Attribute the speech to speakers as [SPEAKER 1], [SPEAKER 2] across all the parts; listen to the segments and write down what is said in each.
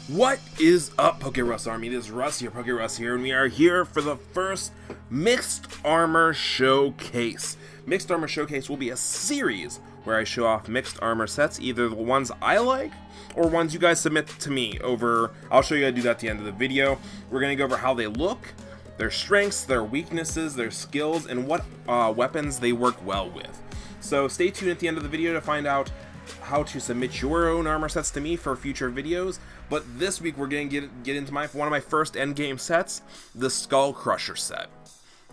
[SPEAKER 1] What is up, PokeRuss Army? It is Russ here, PokeRuss here, and we are here for the first Mixed Armor Showcase. Mixed Armor Showcase will be a series where I show off mixed armor sets, either the ones I like or ones you guys submit to me over. I'll show you how to do that at the end of the video. We're going to go over how they look, their strengths, their weaknesses, their skills, and what weapons they work well with. So stay tuned at the end of the video to find out how to submit your own armor sets to me for future videos. But this week we're going to get into one of my first endgame sets, the Skull Crusher set.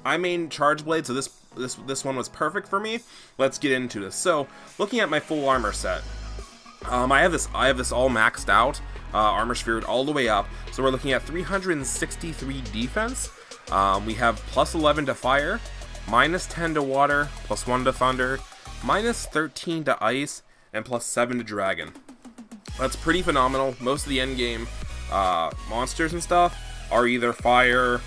[SPEAKER 1] I main Charge Blade, so this one was perfect for me. Let's get into this. So, looking at my full armor set, I have this all maxed out, armor sphere all the way up. So we're looking at 363 defense. We have plus 11 to fire, minus 10 to water, plus 1 to thunder, minus 13 to ice, and plus 7 to dragon. That's pretty phenomenal. Most of the end game monsters and stuff are either fire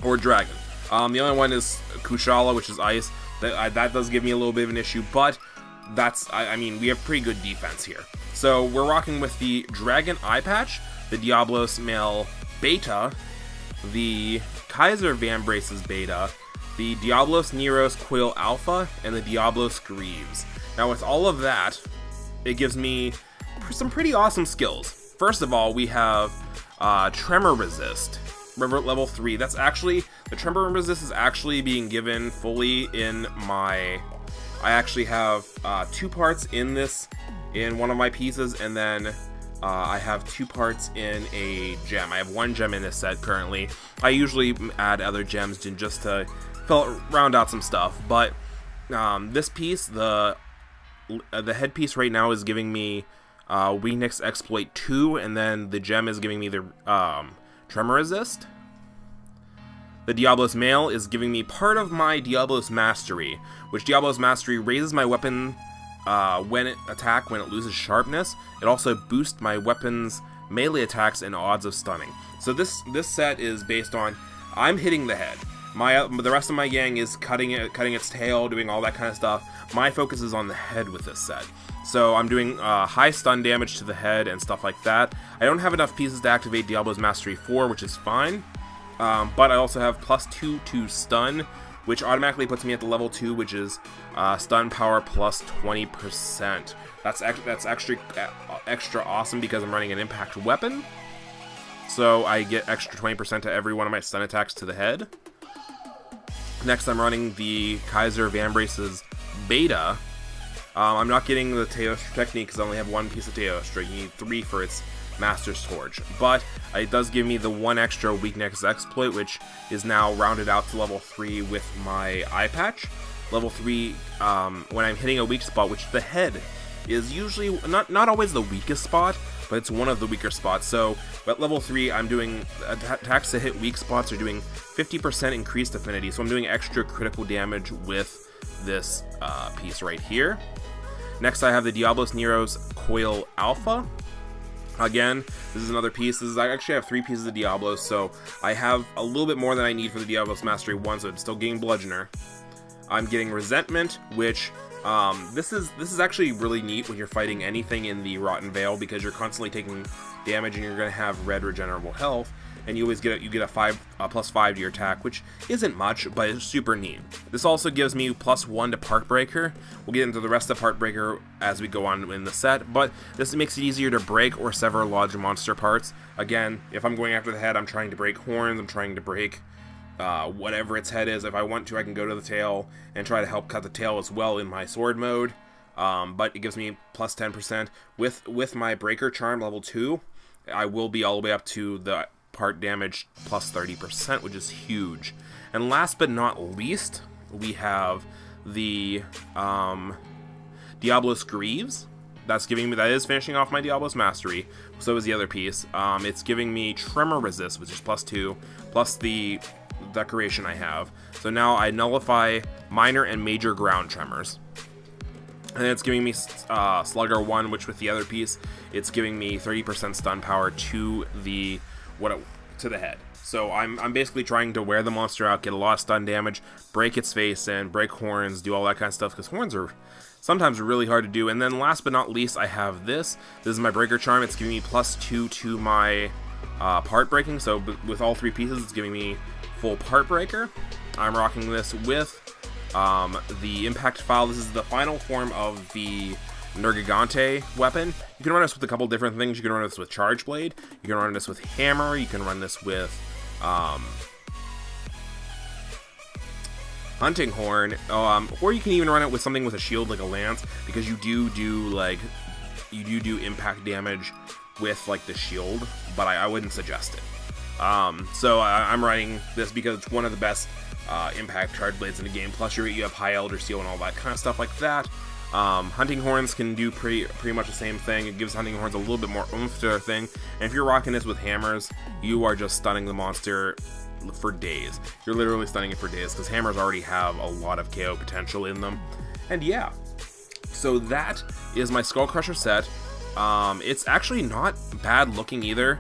[SPEAKER 1] or dragon. The only one is Kushala, which is ice. That does give me a little bit of an issue, but I mean, we have pretty good defense here. So we're rocking with the Dragon Eye Patch, the Diablos Male Beta, the Kaiser Vambraces Beta, the Diablos Neros Coil Alpha, and the Diablos Greaves. Now with all of that, it gives me some pretty awesome skills. First of all, we have Tremor Resist, level 3. That's actually, the Tremor Resist is actually being given fully in my, I actually have 2 parts in one of my pieces, and then I have 2 parts in a gem. I have 1 gem in this set currently. I usually add other gems just to round out some stuff, but this piece, the headpiece right now is giving me Weakness Exploit 2, and then the gem is giving me the Tremor Resist. The Diablos Male is giving me part of my Diablos Mastery, which Diablos Mastery raises my weapon when it loses sharpness. It also boosts my weapon's melee attacks and odds of stunning. So this set is based on, I'm hitting the head. The rest of my gang is cutting its tail, doing all that kind of stuff. My focus is on the head with this set. So I'm doing high stun damage to the head and stuff like that. I don't have enough pieces to activate Diablo's Mastery 4, which is fine. But I also have plus 2 to stun, which automatically puts me at the level 2, which is stun power plus 20%. That's extra awesome because I'm running an impact weapon. So I get extra 20% to every one of my stun attacks to the head. Next, I'm running the Kaiser Vambraces Beta. I'm not getting the Teostra technique because I only have 1 piece of Teostra. You need 3 for its Master's Torch. But it does give me the 1 extra Weakness Exploit, which is now rounded out to level 3 with my Eye Patch. Level 3, when I'm hitting a weak spot, which the head is usually not always the weakest spot, but it's one of the weaker spots. So at level 3, I'm doing attacks to hit weak spots are doing 50% increased affinity. So I'm doing extra critical damage with this piece right here. Next, I have the Diablos Neros Coil Alpha. Again, this is another piece. I actually have 3 pieces of Diablos, so I have a little bit more than I need for the Diablos Mastery 1, so I'm still getting Bludgeoner. I'm getting Resentment, which this is actually really neat when you're fighting anything in the Rotten Vale, because you're constantly taking damage and you're going to have red regenerable health, and you always get a plus 5 to your attack, which isn't much, but it's super neat. This also gives me plus 1 to Park Breaker. We'll get into the rest of Park Breaker as we go on in the set, but this makes it easier to break or sever large monster parts. Again, if I'm going after the head, I'm trying to break horns, I'm trying to break whatever its head is. If I want to, I can go to the tail and try to help cut the tail as well in my sword mode. But it gives me plus 10%. With my Breaker Charm level 2, I will be all the way up to the part damage plus 30%, which is huge. And last but not least, we have the Diablos Greaves. That is finishing off my Diablos Mastery. So is the other piece. It's giving me Tremor Resist, which is plus 2, plus the decoration I have. So now I nullify minor and major ground tremors. And then it's giving me Slugger 1, which with the other piece, it's giving me 30% stun power to the head. So I'm basically trying to wear the monster out, get a lot of stun damage, break its face in, break horns, do all that kind of stuff, because horns are sometimes really hard to do. And then last but not least, I have this. This is my Breaker Charm. It's giving me +2 to my part breaking. So with all 3 pieces, it's giving me full part breaker. I'm rocking this with the impact file. This is the final form of the Nergigante weapon. You can run this with a couple different things. You can run this with Charge Blade. You can run this with Hammer. You can run this with Hunting Horn, or you can even run it with something with a shield like a Lance, because you do impact damage with like the shield, but I wouldn't suggest it. So I'm running this because it's one of the best impact charge blades in the game. Plus you have high Elder Seal and all that kind of stuff like that. Hunting Horns can do pretty much the same thing. It gives Hunting Horns a little bit more oomph to their thing. And if you're rocking this with hammers, you are just stunning the monster for days. You're literally stunning it for days, because hammers already have a lot of KO potential in them. And yeah, so that is my Skull Crusher set. It's actually not bad looking either.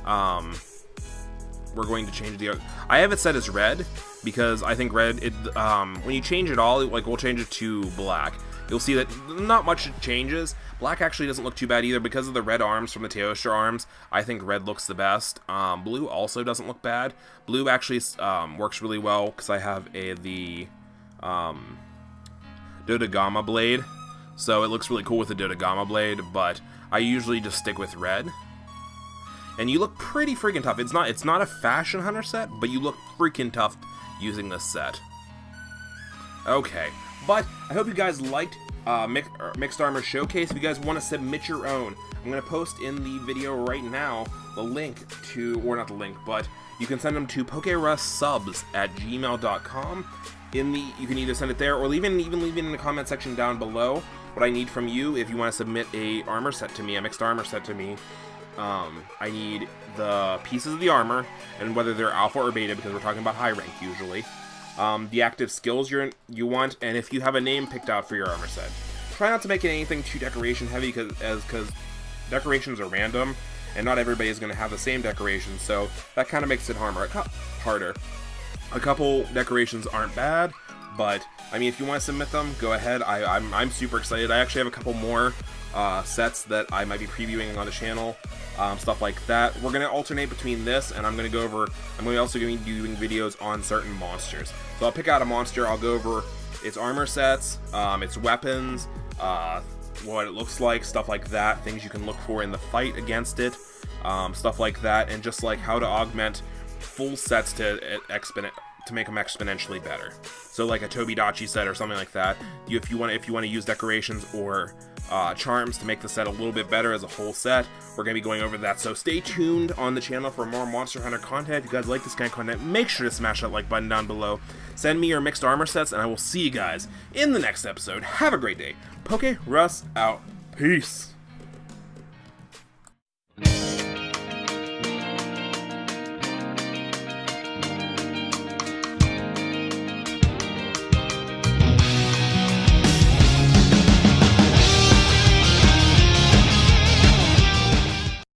[SPEAKER 1] We're going to change I have it set as red, because I think red, when you change it all, like we'll change it to black, you'll see that not much changes. Black actually doesn't look too bad either, because of the red arms from the Teostra arms. I think red looks the best. Blue also doesn't look bad. Blue actually works really well, because I have the Dodogama blade, so it looks really cool with the Dodogama blade, but I usually just stick with red. And you look pretty freaking tough. It's not a fashion hunter set, but you look freaking tough using this set. Okay, but I hope you guys liked Mixed Armor Showcase. If you guys want to submit your own, I'm going to post in the video right now the link to, or not the link, but you can send them to PokeRussSubs@gmail.com. You can either send it there, or even leave it in the comment section down below what I need from you if you want to submit a armor set to me, a mixed armor set to me. I need the pieces of the armor, and whether they're alpha or beta, because we're talking about high rank usually. The active skills you want, and if you have a name picked out for your armor set. Try not to make it anything too decoration heavy, because decorations are random, and not everybody is going to have the same decorations, so that kind of makes it harder. A couple decorations aren't bad, but I mean, if you want to submit them, go ahead. I'm super excited. I actually have a couple more sets that I might be previewing on the channel, stuff like that. We're going to alternate between this, and I'm going to also going to be doing videos on certain monsters. So I'll pick out a monster, I'll go over its armor sets, its weapons, what it looks like, stuff like that, things you can look for in the fight against it, stuff like that, and just like how to augment full sets to make them exponentially better. So like a Tobidachi set or something like that. If you want to use decorations or charms to make the set a little bit better as a whole set, we're going to be going over that. So stay tuned on the channel for more Monster Hunter content. If you guys like this kind of content, make sure to smash that like button down below. Send me your mixed armor sets, and I will see you guys in the next episode. Have a great day. PokeRuss out. Peace.